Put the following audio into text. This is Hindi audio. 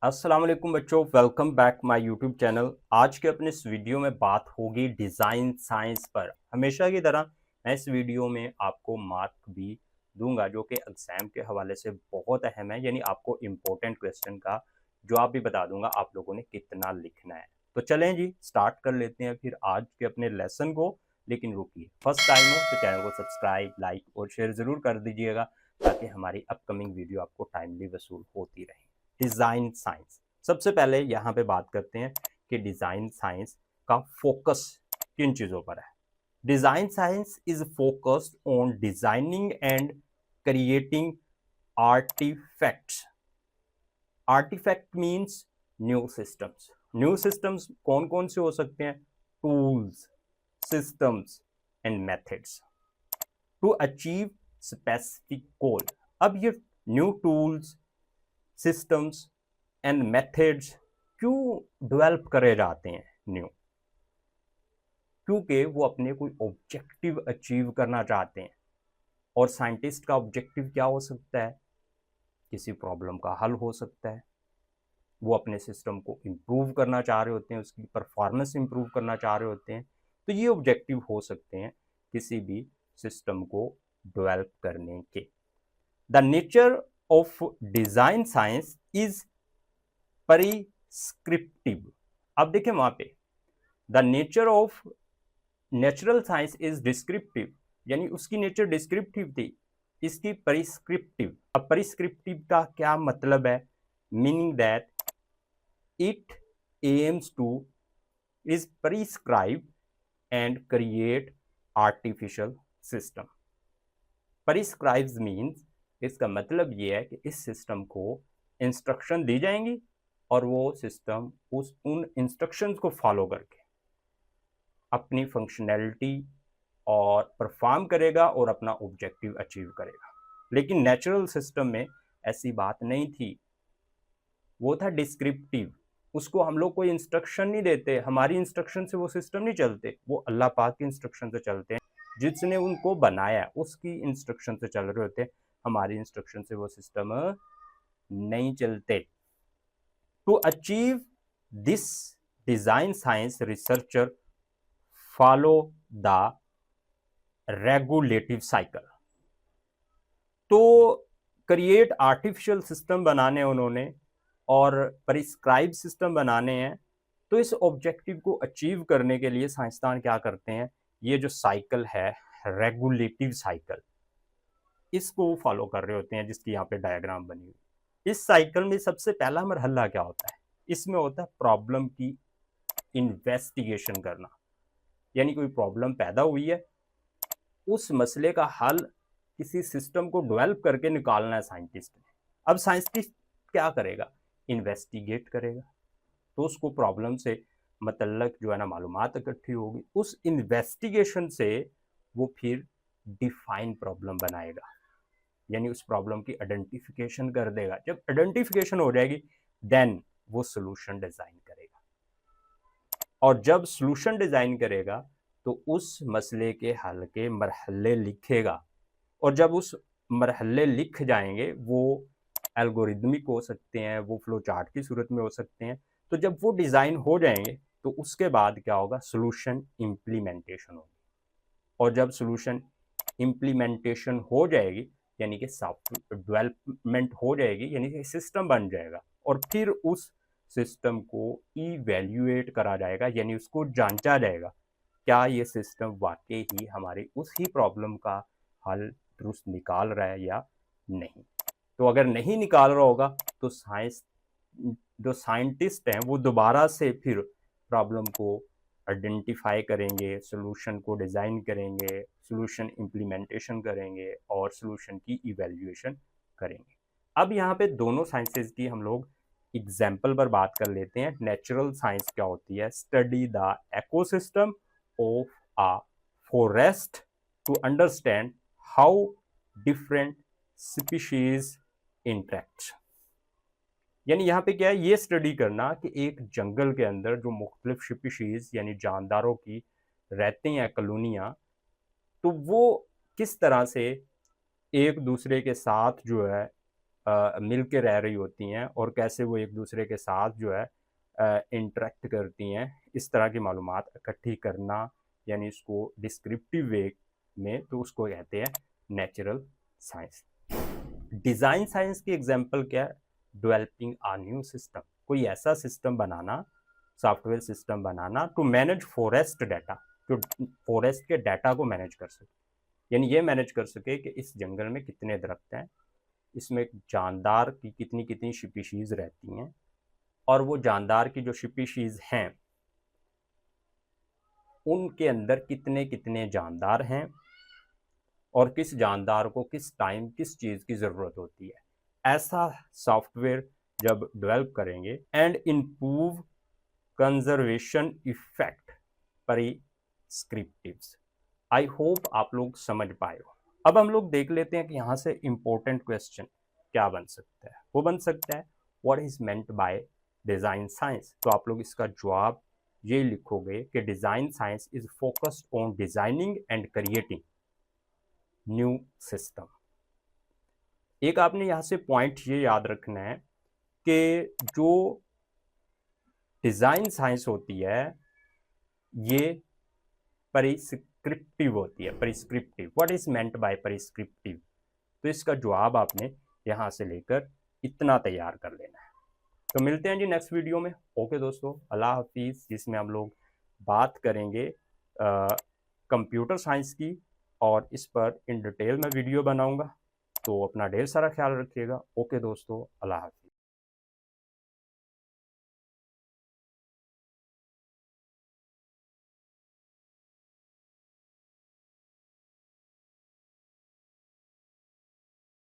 अस्सलाम वालेकुम बच्चों, welcome back my YouTube channel. आज के अपने इस वीडियो में बात होगी डिज़ाइन साइंस पर। हमेशा की तरह मैं इस वीडियो में आपको मार्क भी दूंगा जो कि एग्जाम के हवाले से बहुत अहम है, यानी आपको इम्पोर्टेंट क्वेश्चन का जवाब भी बता दूंगा आप लोगों ने कितना लिखना है। तो चलें जी, स्टार्ट कर लेते हैं फिर आज के अपने लेसन को। लेकिन रुकिए, फर्स्ट टाइम हो तो चैनल को सब्सक्राइब, लाइक और शेयर ज़रूर कर दीजिएगा ताकि हमारी अपकमिंग वीडियो आपको टाइमली वसूल होती रहे। डिज़ाइन साइंस, सबसे पहले यहाँ पे बात करते हैं कि डिज़ाइन साइंस का फोकस किन चीज़ों पर है। Design science is focused on designing and creating artifacts. Artifact means new systems. New systems कौन कौन से हो सकते हैं? Tools, systems and methods to achieve specific goal. अब ये new tools, systems and methods क्यों डेवलप करे जाते हैं न्यू? क्योंकि वो अपने कोई ऑब्जेक्टिव अचीव करना चाहते हैं। और साइंटिस्ट का ऑब्जेक्टिव क्या हो सकता है? किसी प्रॉब्लम का हल हो सकता है। वो अपने सिस्टम को इम्प्रूव करना चाह रहे होते हैं, उसकी परफॉर्मेंस इम्प्रूव करना चाह रहे होते हैं। तो ये ऑब्जेक्टिव हो सकते हैं किसी भी सिस्टम को डेवलप करने के। The nature of design science is prescriptive. अब देखें वहां पे, the nature of natural science is descriptive, यानी उसकी नेचर डिस्क्रिप्टिव थी, इसकी परिस्क्रिप्टिव। अब परिस्क्रिप्टिव का क्या मतलब है? Meaning that it aims to is prescribe and create artificial system. Prescribes means, इसका मतलब ये है कि इस सिस्टम को इंस्ट्रक्शन दी जाएंगी और वो सिस्टम उन इंस्ट्रक्शंस को फॉलो करके अपनी फंक्शनैलिटी और परफॉर्म करेगा और अपना ऑब्जेक्टिव अचीव करेगा। लेकिन नेचुरल सिस्टम में ऐसी बात नहीं थी, वो था डिस्क्रिप्टिव। उसको हम लोग कोई इंस्ट्रक्शन नहीं देते, हमारी इंस्ट्रक्शन से वो सिस्टम नहीं चलते, वो अल्लाह पाक की इंस्ट्रक्शन से चलते हैं। जिसने उनको बनाया उसकी इंस्ट्रक्शन से चल रहे होते हैं, हमारी इंस्ट्रक्शन से वो सिस्टम नहीं चलते। To achieve this, design science researcher follow the regulative cycle. तो क्रिएट आर्टिफिशियल सिस्टम बनाने उन्होंने और प्रिस्क्राइब सिस्टम बनाने हैं। तो इस ऑब्जेक्टिव को अचीव करने के लिए साइंसदान क्या करते हैं? ये जो साइकिल है, रेगुलेटिव साइकिल, इसको फॉलो कर रहे होते हैं, जिसकी यहाँ पे डायग्राम बनी हुई। इस साइकिल में सबसे पहला मरहला क्या होता है? इसमें होता है प्रॉब्लम की इन्वेस्टिगेशन करना। यानी कोई प्रॉब्लम पैदा हुई है, उस मसले का हल किसी सिस्टम को डेवलप करके निकालना है साइंटिस्ट ने। अब साइंटिस्ट क्या करेगा? इन्वेस्टिगेट करेगा। तो उसको प्रॉब्लम से मतलब जो है ना मालूमात इकट्ठी होगी, उस इन्वेस्टिगेशन से वो फिर डिफाइन प्रॉब्लम बनाएगा, यानी उस प्रॉब्लम की आइडेंटिफिकेशन कर देगा। जब आइडेंटिफिकेशन हो जाएगी देन वो सोल्यूशन डिजाइन करेगा। और जब सोल्यूशन डिजाइन करेगा तो उस मसले के हल के मरहले लिखेगा। और जब उस मरहले लिख जाएंगे, वो एल्गोरिदमिक हो सकते हैं, वो फ्लो चार्ट की सूरत में हो सकते हैं। तो जब वो डिज़ाइन हो जाएंगे तो उसके बाद क्या होगा? सोल्यूशन इम्प्लीमेंटेशन होगी। और जब सोल्यूशन इम्प्लीमेंटेशन हो जाएगी, यानी कि सॉफ्टवेयर डेवलपमेंट हो जाएगी, यानी कि सिस्टम बन जाएगा, और फिर उस सिस्टम को इवैल्यूएट करा जाएगा, यानी उसको जांचा जाएगा क्या ये सिस्टम वाकई ही हमारी उस ही प्रॉब्लम का हल दुरुस्त निकाल रहा है या नहीं। तो अगर नहीं निकाल रहा होगा तो साइंस, जो साइंटिस्ट हैं वो दोबारा से फिर प्रॉब्लम को आइडेंटिफाई करेंगे, सॉल्यूशन को डिज़ाइन करेंगे, सॉल्यूशन इम्प्लीमेंटेशन करेंगे और सॉल्यूशन की इवैल्यूएशन करेंगे। अब यहाँ पे दोनों साइंसेज की हम लोग एग्जाम्पल पर बात कर लेते हैं। नेचुरल साइंस क्या होती है? Study the ecosystem of a forest to understand how different species interact. यानी यहाँ पे क्या है? ये स्टडी करना कि एक जंगल के अंदर जो मुख्तलिफ स्पीशीज यानी जानदारों की रहती हैं कॉलोनियाँ, तो वो किस तरह से एक दूसरे के साथ जो है मिल के रह रही होती हैं और कैसे वो एक दूसरे के साथ जो है इंटरेक्ट करती हैं, इस तरह की मालूमात इकट्ठी करना, यानी इसको डिस्क्रिप्टिव वे में तो उसको कहते हैं नेचुरल साइंस। डिज़ाइन साइंस की एग्जांपल क्या है? डेवलपिंग अ न्यू सिस्टम, कोई ऐसा सिस्टम बनाना, सॉफ्टवेयर सिस्टम बनाना टू मैनेज फॉरेस्ट डाटा, जो फॉरेस्ट के डाटा को मैनेज कर सके, यानी ये मैनेज कर सके कि इस जंगल में कितने दरख्त हैं, इसमें जानदार की कितनी कितनी स्पीशीज़ रहती हैं, और वो जानदार की जो स्पीशीज़ हैं उनके अंदर कितने कितने जानदार हैं और किस जानदार को किस टाइम किस चीज़ की ज़रूरत होती है। ऐसा सॉफ्टवेयर जब डेवलप करेंगे and improve conservation effect prescriptives. I hope आप लोग समझ पाए हो। अब हम लोग देख लेते हैं कि यहाँ से इम्पोर्टेंट क्वेश्चन क्या बन सकता है। वो बन सकता है what is meant by design science. तो आप लोग इसका जवाब ये लिखोगे कि design science is focused on designing and creating new system. एक आपने यहाँ से पॉइंट ये याद रखना है कि जो डिज़ाइन साइंस होती है ये प्रिस्क्रिप्टिव होती है। Prescriptive, what is meant by prescriptive? तो इसका जवाब आपने यहाँ से लेकर इतना तैयार कर लेना है। तो मिलते हैं जी नेक्स्ट वीडियो में। ओके दोस्तों, अल्लाह हाफिज़, जिसमें हम लोग बात करेंगे कंप्यूटर साइंस की, और इस पर इन डिटेल में वीडियो बनाऊंगा। तो अपना ढेर सारा ख्याल रखिएगा। ओके दोस्तों, अल्लाह हाफिज़।